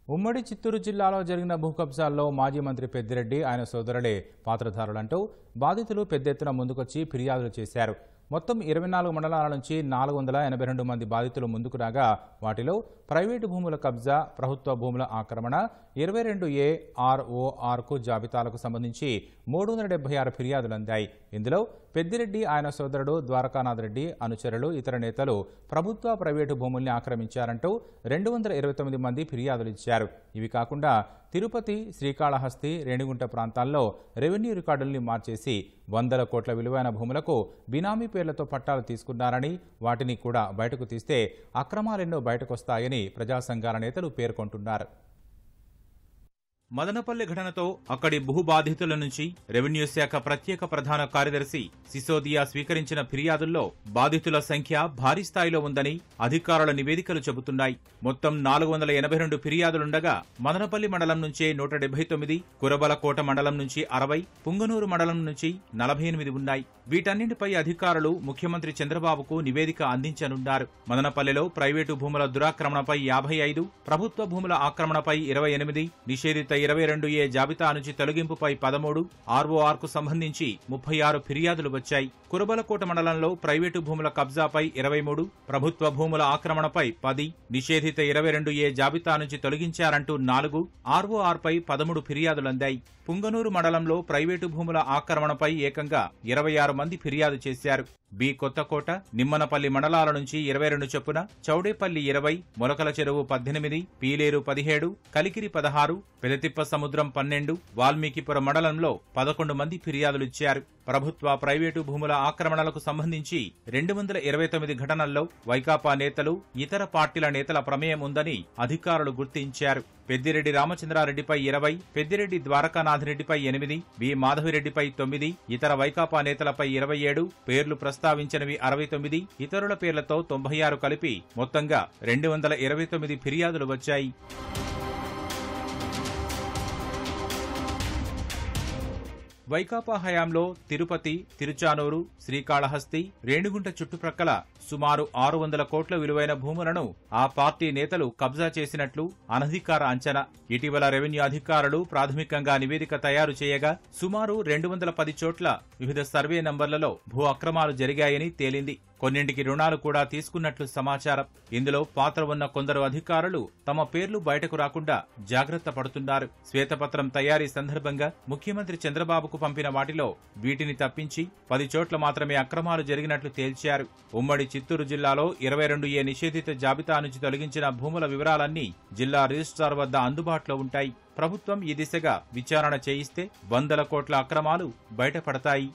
ఉమ్మడి చిత్తూరు జిల్లాలో జరిగిన భూ కబ్జాల్లో మాజీ మంత్రి పెద్దిరెడ్డి ఆయన సోదరులే పాత్రధారులంటూ బాధితులు పెద్ద ఎత్తున ముందుకొచ్చి ఫిర్యాదులు చేశారు. మొత్తం 24 మండలాల నుంచి 482 మంది బాధితులు ముందుకు రాగా వాటిలో ప్రైవేటు భూముల కబ్జా, ప్రభుత్వ భూముల ఆక్రమణ, 22A RORకు జాబితాలకు సంబంధించి 376 ఫిర్యాదులు అందాయి. ఇందులో పెద్దిరెడ్డి ఆయన సోదరుడు ద్వారకానాథ్ రెడ్డి అనుచరులు ఇతర నేతలు ప్రభుత్వ ప్రైవేటు భూముల్ని ఆక్రమించారంటూ 229 మంది ఫిర్యాదులు ఇచ్చారు. ఇవి కాకుండా తిరుపతి, శ్రీకాళహస్తి, రేణిగుంట ప్రాంతాల్లో రెవెన్యూ రికార్డుల్ని మార్చేసి 100 కోట్ల విలువైన భూములకు బినామీ పేర్లతో పట్టాలు తీసుకున్నారని, వాటిని కూడా బయటకు తీస్తే అక్రమాలెన్నో బయటకొస్తాయని ప్రజా సంఘాల నేతలు పేర్కొంటున్నారు. మదనపల్లి ఘటనతో అక్కడి భూ బాధితుల నుంచి రెవెన్యూ శాఖ ప్రత్యేక ప్రధాన కార్యదర్శి సిసోదియా స్వీకరించిన ఫిర్యాదుల్లో బాధితుల సంఖ్య భారీ స్థాయిలో ఉందని అధికారుల నివేదికలు చెబుతున్నాయి. మొత్తం 482 ఫిర్యాదులుండగా మదనపల్లి మండలం నుంచే 179, కురబలకోట మండలం నుంచి 60, పుంగనూరు మండలం నుంచి 48 ఉన్నాయి. వీటన్నింటిపై అధికారులు ముఖ్యమంత్రి చంద్రబాబుకు నివేదిక అందించనున్నారు. మదనపల్లిలో ప్రైవేటు భూముల దురాక్రమణపై 55, ప్రభుత్వ భూముల ఆక్రమణపై 28, నిషేధిత 22A జాబితా నుంచి తొలగింపుపై 13, RORకు సంబంధించి 36 ఫిర్యాదులు వచ్చాయి. కురబలకోట మండలంలో ప్రైవేటు భూముల కబ్జాపై 23, ప్రభుత్వ భూముల ఆక్రమణపై 10, నిషేధిత 22A జాబితా నుంచి తొలగించారంటూ 4, RORపై 13 ఫిర్యాదులందాయి. పుంగనూరు మండలంలో ప్రైవేటు భూముల ఆక్రమణపై ఏకంగా 26 మంది ఫిర్యాదు చేశారు. బి కొత్తకోట, నిమ్మనపల్లి మండలాల నుంచి 22 చొప్పున, చౌడేపల్లి 20, మొలకల చెరువు 18, పీలేరు 17, కలికిరి 16, పెదతిప్ప సముద్రం 12, వాల్మీకిపురం మండలంలో 11 మంది ఫిర్యాదులిచ్చారు. ప్రభుత్వ ప్రైవేటు భూముల ఆక్రమణలకు సంబంధించి 229 ఘటనల్లో వైకాపా నేతలు, ఇతర పార్టీల నేతల ప్రమేయం ఉందని అధికారులు గుర్తించారు. పెద్దిరెడ్డి రామచంద్రారెడ్డిపై 20, పెద్దిరెడ్డి ద్వారకానాథ్ రెడ్డిపై 8, వి మాధవిరెడ్డిపై 9, ఇతర వైకాపా నేతలపై 27, పేర్లు ప్రస్తావించినవి 69, ఇతరుల పేర్లతో 96 కలిపి మొత్తంగా 229 ఫిర్యాదులు వచ్చాయి. వైకాపా హయాంలో తిరుపతి, తిరుచానూరు, శ్రీకాళహస్తి, రేణిగుంట చుట్టుప్రక్కల సుమారు 600 కోట్ల విలువైన భూములను ఆ పార్టీ నేతలు కబ్జా చేసినట్లు అనధికార అంచనా. ఇటీవల రెవెన్యూ అధికారులు ప్రాథమికంగా నివేదిక తయారు చేయగా సుమారు 210 చోట్ల వివిధ సర్వే నంబర్లలో భూ అక్రమాలు జరిగాయని తేలింది. కొన్నింటికి రుణాలు కూడా తీసుకున్నట్లు సమాచారం. ఇందులో పాత్ర ఉన్న కొందరు అధికారులు తమ పేర్లు బయటకు రాకుండా జాగ్రత్త పడుతున్నారు. శ్వేతపత్రం తయారీ సందర్భంగా ముఖ్యమంత్రి చంద్రబాబుకు పంపిన వాటిలో వీటిని తప్పించి 10 చోట్ల మాత్రమే అక్రమాలు జరిగినట్లు తేల్చారు. ఉమ్మడి చిత్తూరు జిల్లాలో 22A నిషేధిత జాబితా నుంచి తొలగించిన భూముల వివరాలన్నీ జిల్లా రిజిస్ట్రార్ వద్ద అందుబాటులో ఉంటాయి. ప్రభుత్వం ఈ దిశగా విచారణ చేయిస్తే 100 కోట్ల అక్రమాలు బయటపడతాయి.